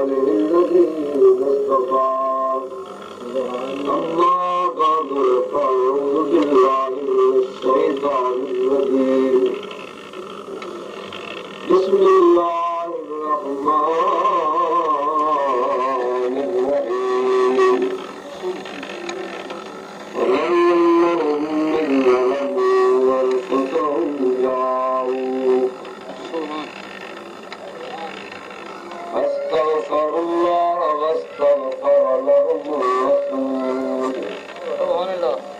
عباده الذين اصطفى أما بعد فأعوذ بالله من الشيطان الرجيم بسم الله الرحمن الرحيم ولمن ظلموا وانفسهم جاءوا فاستغفر الله واستغفر لهم الرسول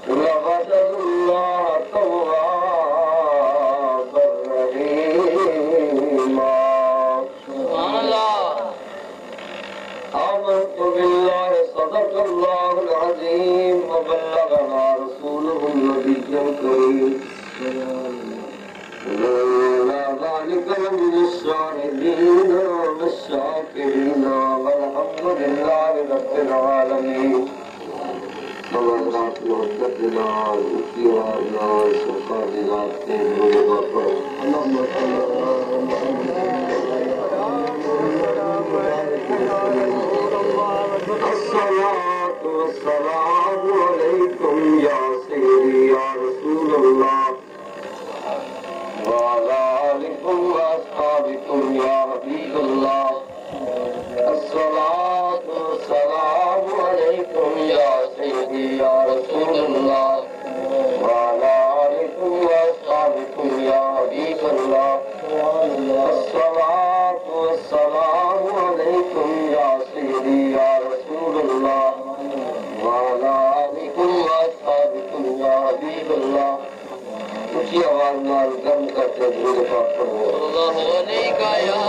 لوجدوا الله توابا رحيما آمنت بالله صدق الله العظيم وبلغنا رسوله النبي الكريم وعلى ذلك من الشاهدين والشاكرين والحمد لله رب العالمين صلوات وسلامنا وسيرنا وشفاعات الرسول اللهم صل الصلاة والسلام عليكم يا سيدي يا رسول الله وعلى آلكم وأصحابكم يا حبيب الله الصلاة والسلام عليكم يا سيدي يا رسول الله وعلى آلكم وأصحابكم يا حبيب الله الصلاة والسلام عليكم يا سيدي يا رسول الله وعلى آلكم وأصحابكم يا حبيب الله اونچی آواز نال گم کرتے درود پاک پڑھو اللہ علیکہ یا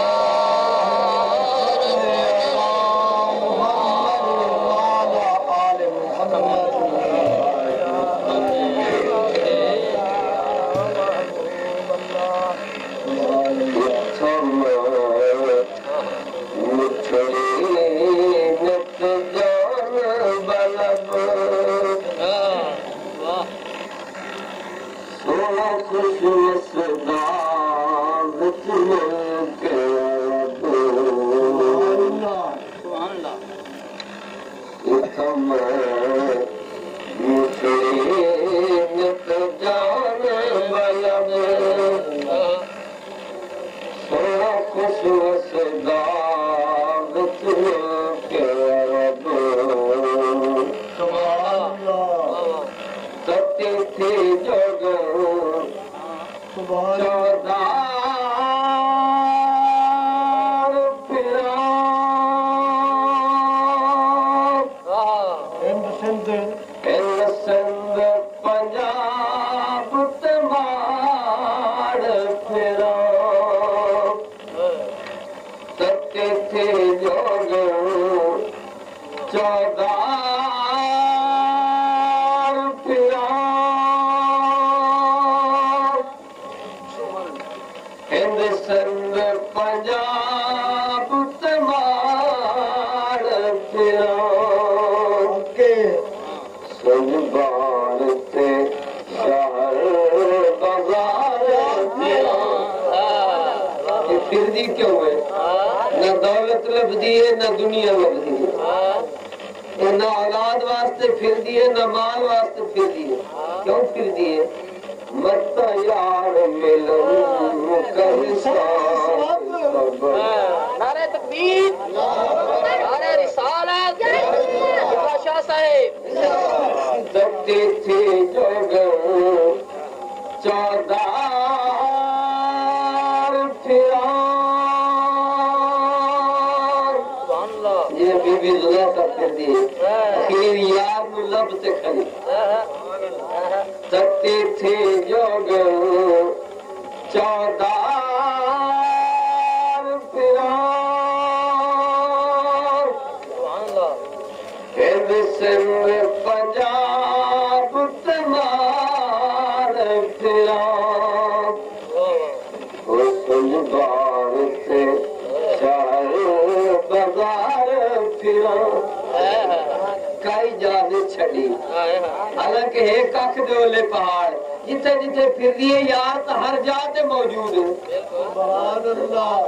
حالانکہ ایک کھ دے والے پہاڑ جتنے جتنے پھر دیے یار تو ہر جاتے موجود ہیں. سبحان اللہ.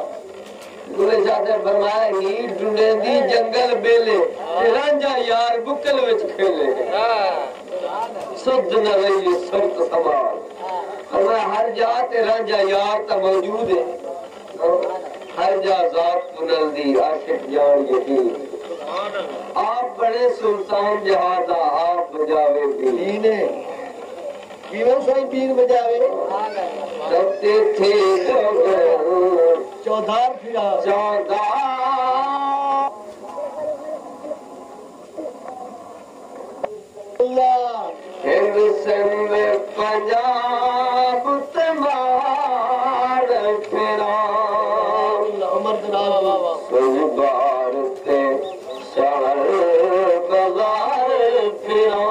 بولے جاتے فرمایا ہی ڈھونڈے دی جنگل بیلے رانجا یار بکل وچ کھیلے سد نہ رہی سرت سوال فرمایا ہر جا تے رانجا یار تا موجود ہے ہر جا ذات پنل دی عاشق جان یقین آپ بڑے سلطان جہازہ آپ بجاوے بینے کیوں سائی پیر بجاوے کرتے تھے چودھار پھرا چودھار اللہ ہند سندھ پنجاب تمہار پھرا سجبار تے شہر بازار پھرا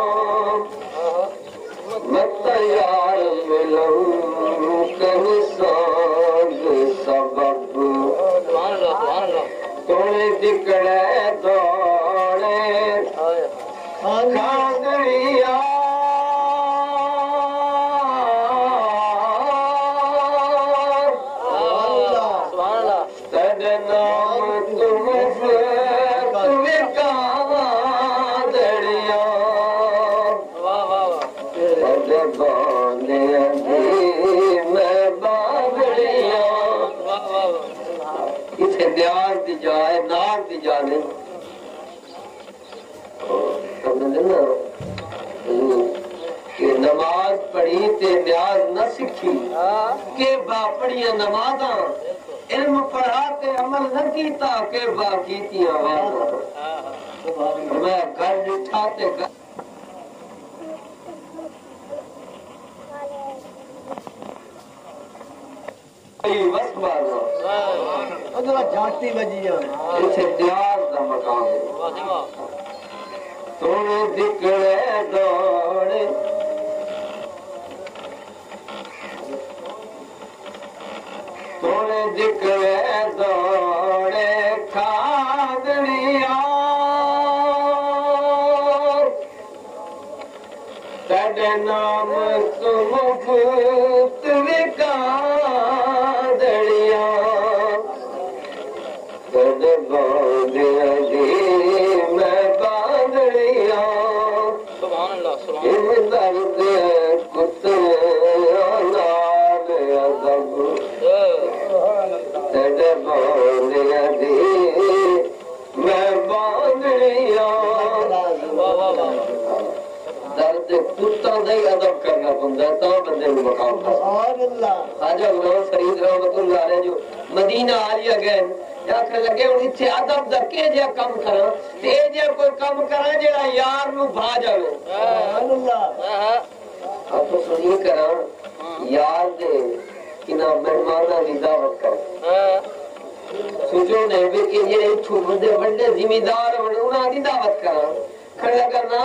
مت یار ملوں کہیں سانگ سبب توڑے دکڑے دوڑے کھاندڑیا جائے نار دی جانے کہ نماز پڑھی تے نیاز نہ سکھی کہ باپڑیاں نمازاں علم پڑھا تے عمل نہ کیتا کہ باقی تیاں میں گھر اٹھا تے بس بارا جھانٹی بجی اسے دیار دا مقام ہے توڑے دکڑے دوڑے توڑے دکڑے دوڑے کھاندڑیا تیرے نام تم بھوت وکا ادب کرنا پڑتا تو بندے کو مقام خواجہ غلام فرید رحمت اللہ علیہ جو مدینہ عالیہ گئے آخر لگے ہوں اتنے ادب دا کہ جا کم کرا تے جا کوئی کم کرا جڑا یار نو بھا جاوے آپ تو سنی کرا یار دے کنا مہمانہ دی دعوت کر سوچو نے بھی کہ یہ اتھو بندے بڑے ذمہ دار ہونے انہاں دی دعوت کرا کھڑا کرنا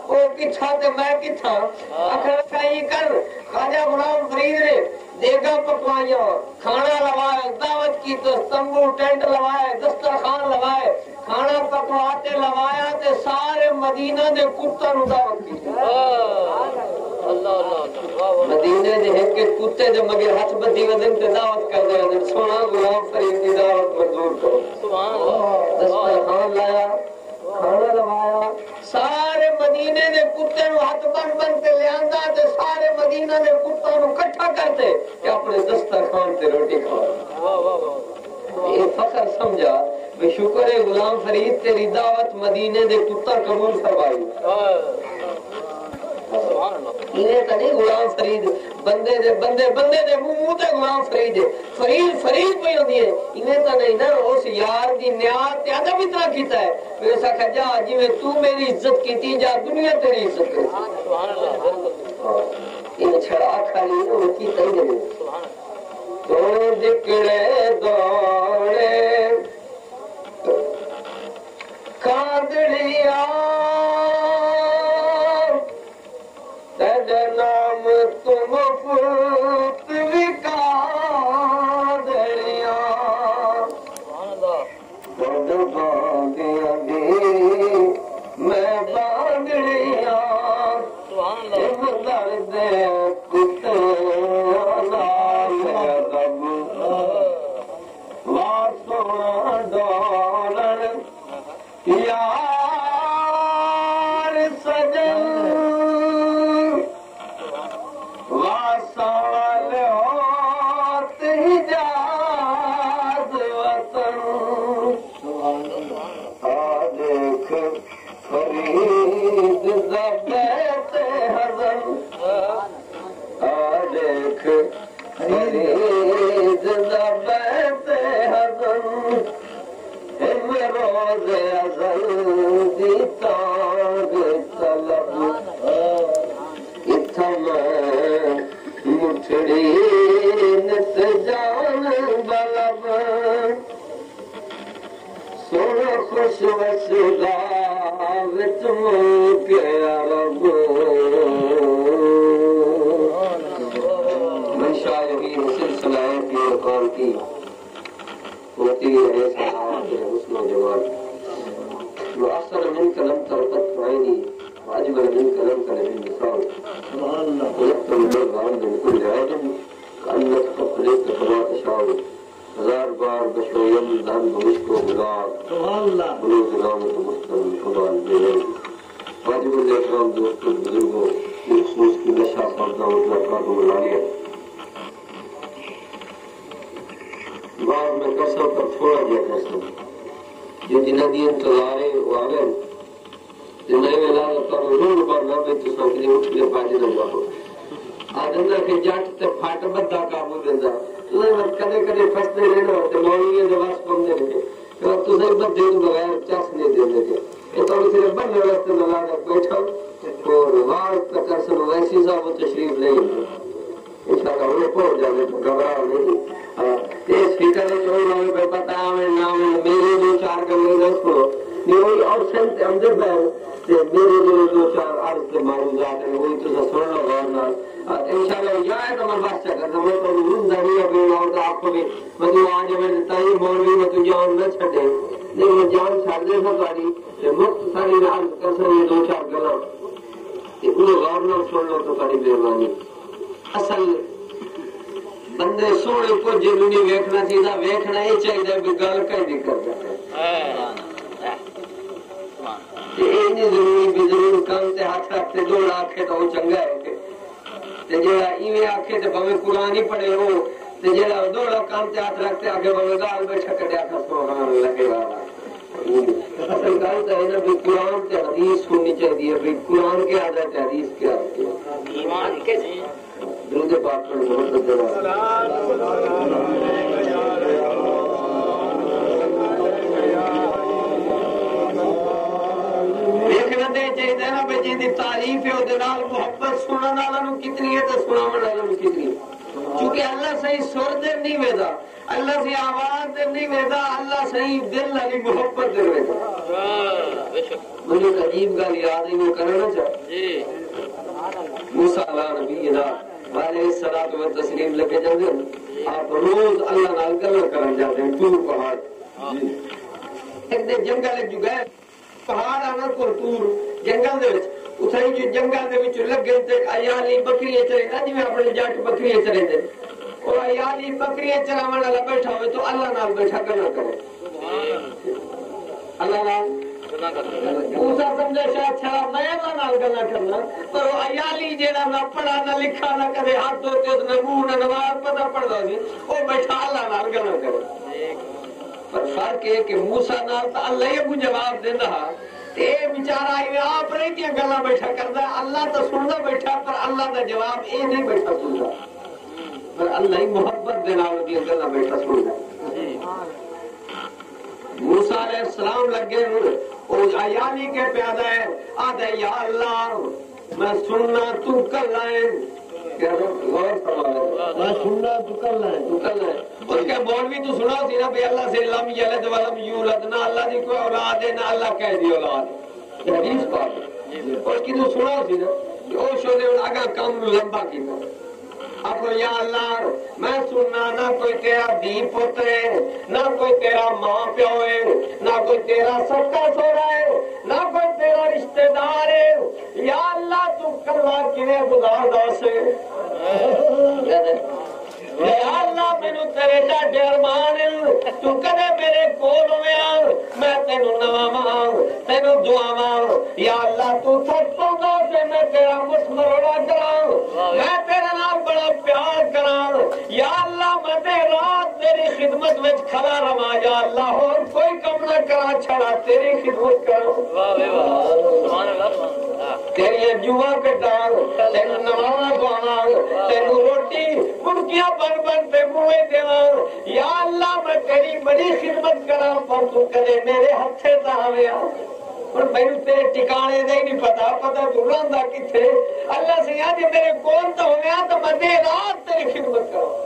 وہ کتھا تے میں کتھا آخر کہیں کر خواجہ غلام فرید نے دیگا پکوائیاں کھانا لوائے دعوت کی تو تمبو ٹینٹ لوائے دسترخوان لوائے کھانا پکواتے لوایا تے سارے مدینہ دے کتا نو دعوت کی مدینہ دے ایک کتے دے مگر ہاتھ بدی ودن تے دعوت کر دے ودن سونا غلام فرید کی دعوت منظور کرو دسترخوان لایا کھانا لوایا سارے مدینے دے کتے نو ہاتھ بن بن تے لے آندا تے سارے مدینہ دے کتے نو اکٹھا کرتے کہ اپنے دسترخوان تے روٹی کھاؤ یہ فخر سمجھا بے شکر ہے غلام فرید تیری دعوت مدینے دے کتا قبول فرمائی انہیں تو نہیں غلام فرید بندے دے منہ تے غلام فرید فرید پہ ہوندی ہے انہیں تو نہیں نا اس یار دی نیاد تے ادب اتنا کیتا ہے ویسا کھجا جی میں تو میری عزت کیتی جا دنیا تیری عزت کرتی ان چھڑا کھالی وہ کیتا ہی نہیں تو دکڑے دوڑے کاندڑیا نام تم پوت وکا دڑیا باندیا دی میں باندڑیا درد کتے لال ادب یار سجن واسال ہوت حجاز وطن دیکھ فرید زبیت حزن دیکھ فرید زبیت حزن روز ازل دی تاگ طلب اتھم مٹھڑی نت جان بلب سن خوش وسدا وچ موکیا رب منشا یہی سلسلہ ہے پیر قوم کی ہوتی ہے سعادت حسن و جمال واحسن من لم ترقت عيني واجمل من لم تلد النساء خلقت من الغرام من كل عجب كانك تخلق كما تشاء ہزار بار بشویم دن بمشک و گلاب بلوز نامت مستن خدا البیل واجب الاکرام دوست بزرگوں مخصوص کی نشہ سردہ اطلاقات و ملالیہ بعد میں قسم پر تھوڑا دیا قسم جو جنہ دی انتظارے واغیر جنہ میں لازم پر رول پر لبے تو سوکلی اٹھ لے پاجے نہ جاؤ آدھنا کہ جاٹ تے پھاٹ بدھا کابو دیندہ کدے کدے فستے رہنا ہوتے مولوی جواز پڑھنے لگے تو تجھے بدھے تو بغیر چاس نہیں دینے لگے یہ تو صرف بندے واسطے لگا کر بیٹھا اور وار تک سب ویسی صاحب تشریف لے انشاءاللہ انہیں پہنچ جانے تو گھبراہ نہیں اس فکر ہے جو انہوں نے پتا ہے نام میرے دو چار گلے نہ سنو یہ اور سنت اندر بہن میرے دو چار عرض کے معروضات ہیں وہی تو سن لو غور نال انشاءاللہ یہ ہے تو میں بس چکر تو میں تو زندگی ابھی ہوتا آپ کو بھی مجھے آج میں تائی مولوی میں تو جان نہ چھٹے نہیں میں جان چھڑ دے سکاری کہ مفت ساری عرض کر سکے دو چار گلا انہیں غور نال سن لو تو بڑی مہربانی اصل بندے سونے کو جنوں نہیں ویکھنا چاہیے ویکھنا ہی چاہیے بھی گل کہیں نہیں کرتا یہ ضروری بھی ضرور کام سے ہاتھ رکھتے دوڑ آکھے تو وہ چنگا ہے جیڑا ایویں آکھے تو بھویں قرآن ہی پڑھے ہو جیڑا دوڑا کام سے ہاتھ رکھتے آگے بھویں گال بیٹھا کٹیا تھا سبحان لگے گا اصل گل تو ہے نا بھی قرآن سے حدیث سننی چاہیے بھی قرآن کے عادت ہے حدیث کے عادت ہے ایمان کے درود پاک پر بہت دیکھنا دے چاہیے نا بھائی جی دی تعریف ہے وہ محبت سننے والوں کتنی ہے تو سناون والوں کتنی ہے چونکہ اللہ صحیح سر دے نہیں ویدا اللہ سے آواز دے نہیں ویدا اللہ صحیح دل والی محبت دے ویدا مجھے عجیب گل یاد ہے وہ کرنا چاہیے موسیٰ علیہ نبی علیہ الصلوۃ والتسلیم لگے جاتے ہیں آپ روز اللہ نال گل کرن جاتے ہیں ٹور پہاڑ ایک دن جنگل جو گئے پہاڑ آنا کو ٹور جنگل دے وچ اتھائی جو جنگل دے وچ لگے تے عیالی بکریاں چرے نا جویں اپنے جٹ بکریاں چرے دے اور عیالی بکریاں چراون والا بیٹھا ہوئے تو اللہ نال بیٹھا گلا کرے اللہ نال موسیٰ سمجھے شاید چھڑا میں اللہ نال گلا کرنا پر وہ عیالی جیڑا نہ پڑھا نہ لکھا نہ کرے ہاتھ دھوتے نہ منہ نہ نماز پتہ پڑھدا سی وہ بیٹھا اللہ نال گلا کرے پر فرق ہے کہ موسیٰ نال تو اللہ ہی جواب دیندا اے بیچارہ ایویں آپ رہتیاں گلاں بیٹھا کردا اللہ تو سندا بیٹھا پر اللہ دا جواب اے نہیں بیٹھا سندا پر اللہ ہی محبت دے نال دی گلاں بیٹھا سندا موسیٰ علیہ السلام لگے وہ عیالی کے پیادہ ہے آدھے یا اللہ میں سننا تو کر لائیں میں سننا تو کر لائیں اس کے مولوی تو سنا سی نا بھی اللہ سے لم یلد ولم یولد نہ اللہ دی کوئی اولاد ہے نہ اللہ کہہ دی اولاد حدیث پاک اس کی تو سنا سی نا کہ او شو دے آگا کام لمبا کی آپ یا اللہ میں سننا نہ کوئی تیرا دی پتر ہے نہ کوئی تیرا ماں پیو ہے نہ کوئی تیرا سکا سوڑا ہے نہ کوئی تیرا رشتہ دار ہے یا اللہ تو کروا کنے گزار دس یا اللہ مینوں تیرے ڈاڈے ارمان تو کدے میرے کول ہویا میں تینوں نواں مینو دعاواں یا اللہ تو سچ پاؤں کہ میں تیرا مسمرڑا کراں میں تیرے نال بڑا پیار کراں یا اللہ میں تے رات تیری خدمت میں کھڑا رہا یا اللہ اور کوئی کم نہ کرا چھڑا تیری خدمت کراں سبحان اللہ تیری جوا کٹاں تینوں نواں دعاواں تینوں روٹی مرغیاں بن بن تے منہ دیواں یا اللہ میں تیری بڑی خدمت کراں پر تو کدے میرے ہتھے تے آویا پر مینوں تیرے ٹکانے دا ہی نہیں پتا تو رہندا کتھے اللہ سے اج میرے کول تو ہویا تو میں دے رات تیری خدمت کراں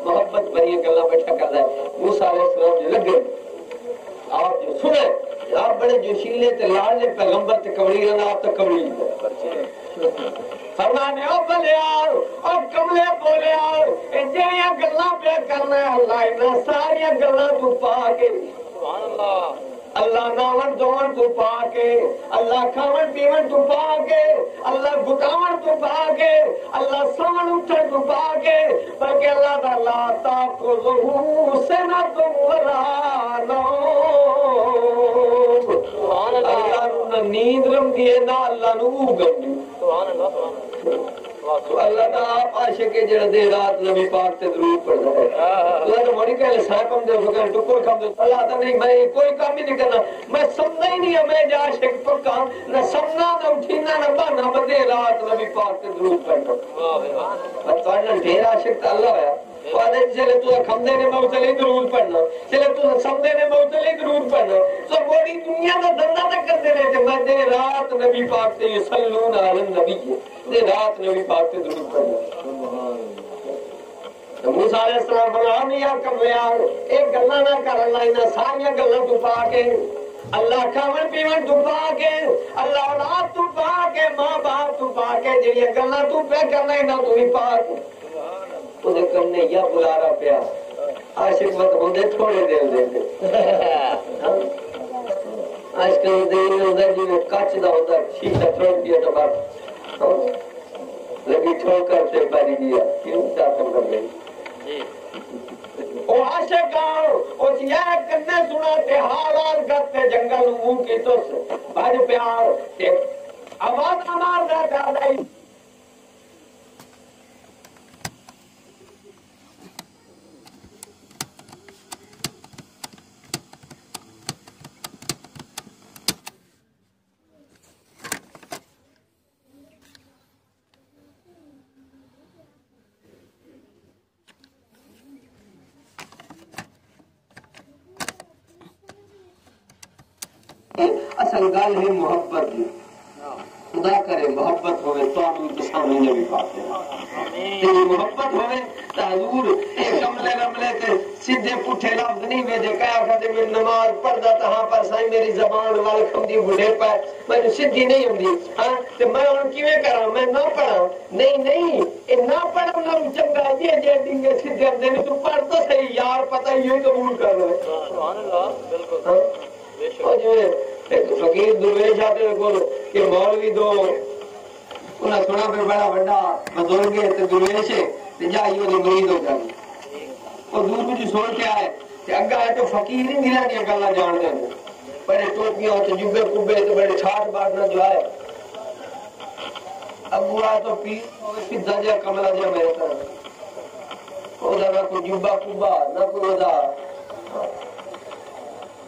محبت بھری گلاں بیٹھا کردا ہے موسیٰ علیہ السلام جو لگے آپ جو سنے آپ بڑے جوشیلے تے لاڈلے پیغمبر تے کملی رہنا آپ تو کملی فرمانے او بلیار او کملے بولیار جہاں گلاں پہ کرنا ہے اللہ انہاں ساریاں گلاں تو پا کے سبحان اللہ اللہ ناون دون تو پا کے اللہ کھاون پیون تو پا کے اللہ گٹاون تو پا کے اللہ سون اٹھن تو پا کے بلکہ اللہ تعالیٰ تاخذہ سنۃ ولا نوم اللہ نیند رمدی ہے نہ اللہ نو گم سبحان اللہ تو اللہ دا آپ عاشق ہے جڑا دے رات نبی پاک تے درود پڑھدا ہے اللہ نے بڑی کہے صاحب دے فکر ٹکر کم دے اللہ دا نہیں میں کوئی کام ہی نہیں کرنا میں سمجھنا ہی نہیں ہے میں جا عاشق پکا نہ سمنا نہ اٹھنا نہ بہنا میں دے رات نبی پاک تے درود پڑھدا واہ واہ تواڈا ڈھیر عاشق اللہ ہے وعدے چلے تو کھمدے نے موتلے درود پڑھنا چلے تو سمدے نے موتلے درود پڑھنا تو بڑی دنیا دا دندا تے کردے نے تے میں دے رات نبی پاک تے یصلون علی النبی دے رات نبی پاک تے درود پڑھنا تو موسیٰ علیہ السلام فرمایا یا کملیار ایک گلاں نہ کر اللہ انہاں ساریاں گلاں تو پا کے اللہ کھاون پیون تو پا کے اللہ اولاد تو پا کے ماں باپ تو پا کے جڑیاں گلاں تو پہ کرنا انہاں تو ہی پا کے انہیں کرنے یا بلارا پیا عاشق مت ہوندے تھوڑے دل دے عاشق دل ہوندا جویں کچ دا ہوندا شیشہ تھوڑ دیا تو بس لگی چھوڑ کر سے پاری دیا کیوں چاہتا کر گئی او عاشق او جیا کنے سنا تے حال کرتے جنگل منہ کی تو بھج پیار تے آواز مار دا دادائی اصل گل ہے محبت دی خدا کرے محبت ہوئے تو سامنے نبی پاک تیری محبت ہوئے تو حضور ایک کملے رملے تے سیدھے پٹھے لفظ نہیں بھیجے کہا کرتے میں نماز پڑھدا تہاں پر سائیں میری زبان وال کھمدی بڑھے پائے میں سیدھی نہیں ہوندی ہاں تے میں ہن کیویں کراں میں نہ پڑھاں نہیں اے نہ پڑھن نال چنگا جے ڈنگے سیدھے ہوندے نے تو پڑھ تو صحیح یار پتہ ہی قبول کر لے سبحان اللہ بالکل بے شک فقیر درویش آتے کو کہ مولوی دو انہیں سنا پہ بڑا بڑا بزرگ ہے تو درویش ہے تو جائیے وہ مرید ہو جائے اور دور مجھے سوچ کے آئے کہ اگا ہے تو فقیر ہی ملا نہیں گلا جان دیں بڑے ٹوپیاں تو جبے کبے تو بڑے ٹھاٹ بارنا جو ہے ابو آئے تو پیر سیدھا جا کملا جا میرے طرف وہ نہ کوئی جبا کبا نہ کوئی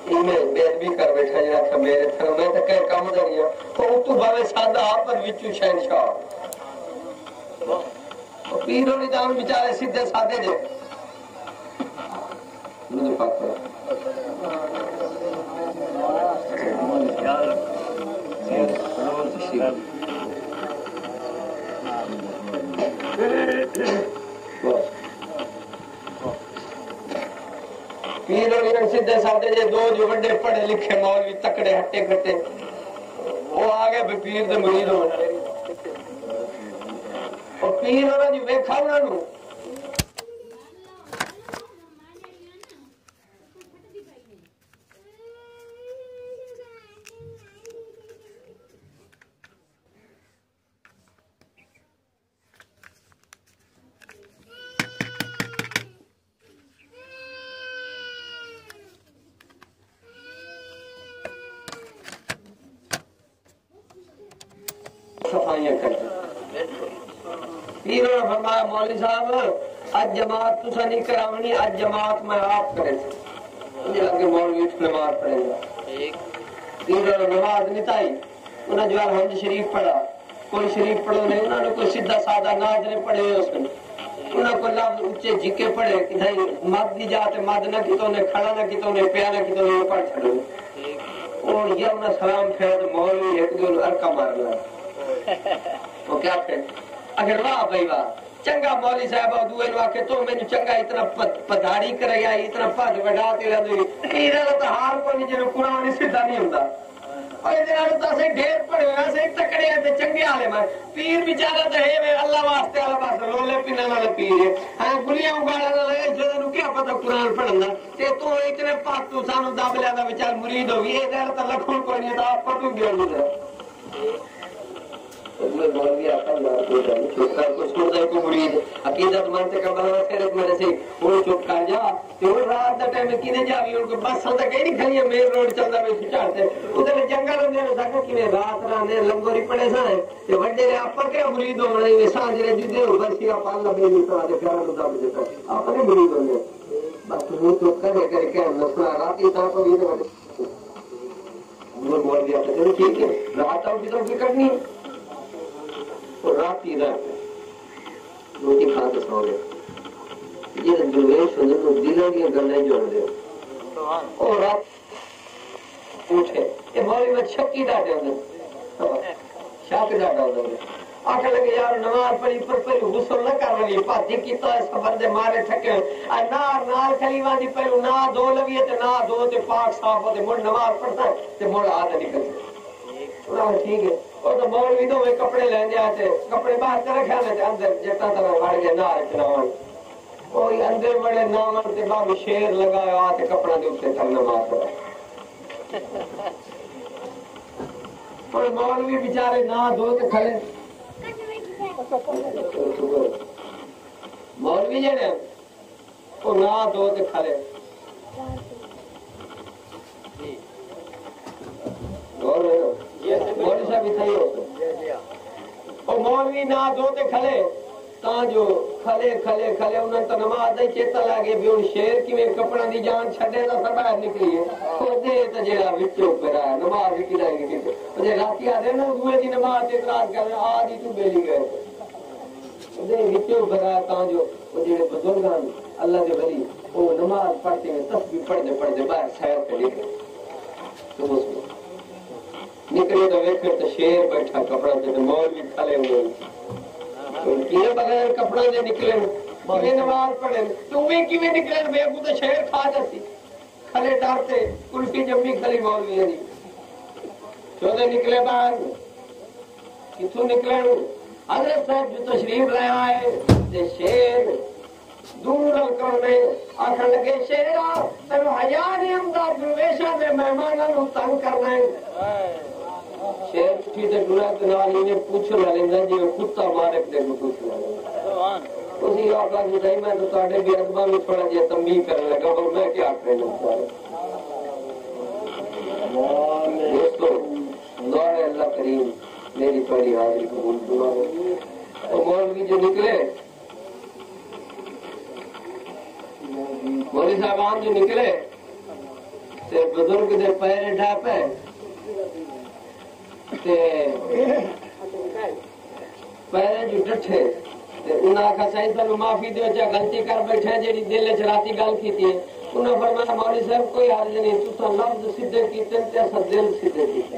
وہ میں بیت بھی کر بیٹھا جا کہ میرے تھر میں تو کہیں کام دنیا وہ تو باوے سادہ آپ پر وچو شہنشاہ پیروں نے جان بیچارے سیدھے سادے جے مجھے پاک کرو پیر اور سیدھے سادے جے دو جو بڑے پڑھے لکھے مولوی تکڑے ہٹے کٹے وہ آگے بھی پیر دے مرید ہونے اور پیر ہونا جو ویکھا انہوں پیروں نے فرمایا مولوی صاحب اج جماعت تسا نہیں کراونی، اج جماعت میں آپ کرے مجھے لگے مولوی اٹھ نماز پڑھے گا۔ پیروں نے نماز نہیں تائی، انہوں نے جو الحمد شریف پڑھا، کوئی شریف پڑھو نہیں، انہوں نے کوئی سیدھا سادہ ناز نہیں پڑھے اس میں، انہوں نے کوئی لفظ اچھے جھکے پڑھے کہ نہیں مد دی جاتے مد نہ کتوں نے کھڑا نہ کتوں نے پیا نہ کتوں نے پڑھ چھڑو، اور یہ انہیں سلام پھیر تو مولوی ایک دو ارکا مار لیا وہ کیا پھر اگر واہ بھائی واہ چنگا مولوی صاحب دوئے نو آکے تو میں چنگا اتنا پدھاری کرے گا اتنا پد وڈاتے رہے پیرا تو ہار کو نہیں جنہوں قرآن سیدھا نہیں ہوتا اور ادھر تو اسے ڈھیر پڑے ہوئے اسے تکڑے ہیں چنگے آلے میں پیر بیچارہ تو ہے اللہ واسطے اللہ پاس لولے پینا والا پیر ہے ہاں گلیاں اگاڑا نہ لگے جو کیا پتا قرآن پڑھنا تے تو اتنے پاک تو سانو دب لیا تھا بیچار مرید ہوگی ادھر تو لکھوں کوئی نہیں تھا آپ پتو گیا مجھے عقیدت مانتے کا بنا خیرت میرے سے وہ چپ کر جا تو رات دا ٹائم کینے جاوی ان کو بس سندا کہیں نہیں کھڑی ہے مین روڈ چلدا وے چڑھتے ادھر جنگل نے سکا کہ رات رانے لنگوری پڑے سائے تے وڈے نے اپر کے مرید ہونا ہے سانج رے جدے اوپر سی اپ اللہ بے نہیں تو پیارا تو دب دیتا اپنے مرید ہونے بس وہ تو کرے کہ مسئلہ رات تا کو بھی تو وہ مول گیا تو ٹھیک ہے رات اؤ کی تو کرنی اور رات ہی رات روٹی کھا کے سو گئے یہ درویش ہونے تو دلوں کی گلیں جوڑ دے اور رات اٹھے یہ مولوی میں شکی ڈاٹے ہوتے شک ڈاٹا ہوتے آکھا لگے یار نماز پڑھی پر پہلو غسل نہ کر رہی پاتی کی تو اس خبر دے مارے تھکے نار نال کلیوان دی پہلو نہ دو لگیے تے نہ دو تے پاک صاف ہوتے مڑ نماز پڑھتا ہے تے مڑ آدھا نکلتے ٹھیک ہے اور تو مولوی تو وہ کپڑے لین دے آتے کپڑے باہر تے رکھا لے اندر جٹا طرح وڑ گئے نہ رکھنا کوئی اندر بڑے نامن تے باب شیر لگایا آتے کپڑا دے اوپر تک نماز پڑھا اور مولوی بیچارے نہ دو تے کھڑے مولوی جڑے وہ نہ دو تے کھڑے مولوی صاحب اتنا ہی ہوتا اور مولوی نہ دو تے کھلے تاں جو کھلے کھلے کھلے انہوں تو نماز دے چیتا لگے بھی ان شیر کی میں کپڑا دی جان چھڑے دا سب باہر نکلی ہے اور دے تا جیڑا وچوں پر آیا نماز کی دائیں گے مجھے راتی آدھے نا دوئے دی نماز تے اعتراض کر رہے آدھی تو بیلی گئے دے وچوں پر آیا تاں جو وہ جیڑے بزرگان اللہ دے ولی وہ نماز پڑھتے ہیں تسبیح پڑھتے پڑھتے باہر سیر پہ نکلے تو اس میں نکلے تو ویکھے تو شیر بیٹھا کپڑا تے مولوی کھلے ہوئے کیے بغیر کپڑا دے نکلے کیویں نماز پڑھے تو میں کیویں نکلے بے کو تو شیر کھا جاتی کھلے ڈرتے کلفی جمی کھلی مولوی ہے چودے نکلے باہر کتوں نکلے حضرت صاحب جو تشریف لے آئے تے شیر دور کرنے آخر لگے شیرا تینو حیا نہیں آندا درویشاں دے مہماناں نوں تنگ کرنا ہے شیر اٹھی تے ڈرا تے نال انہیں پوچھ لیندا جی کتا مارے تے پوچھ لیندا سبحان اسی آقا جی دای میں تو تواڈے بھی ادبا میں تھوڑا جہا تنبیہ کرنے لگا اور میں کیا کرنا دوستو دعا اللہ کریم میری پہلی حاضری قبول دعا اور مولوی جو نکلے مولوی صاحبان جو نکلے تے بزرگ دے پیر ڈھاپے پہلے جو ڈٹھے انہاں آکھا سائیں تانوں معافی دیو چا غلطی کر بیٹھے جیڑی دل وچ راتی گل کیتی ہے انہاں فرمایا مولوی صاحب کوئی حرج نہیں تساں لفظ سیدھے کیتے تے اساں دل سیدھے کیتے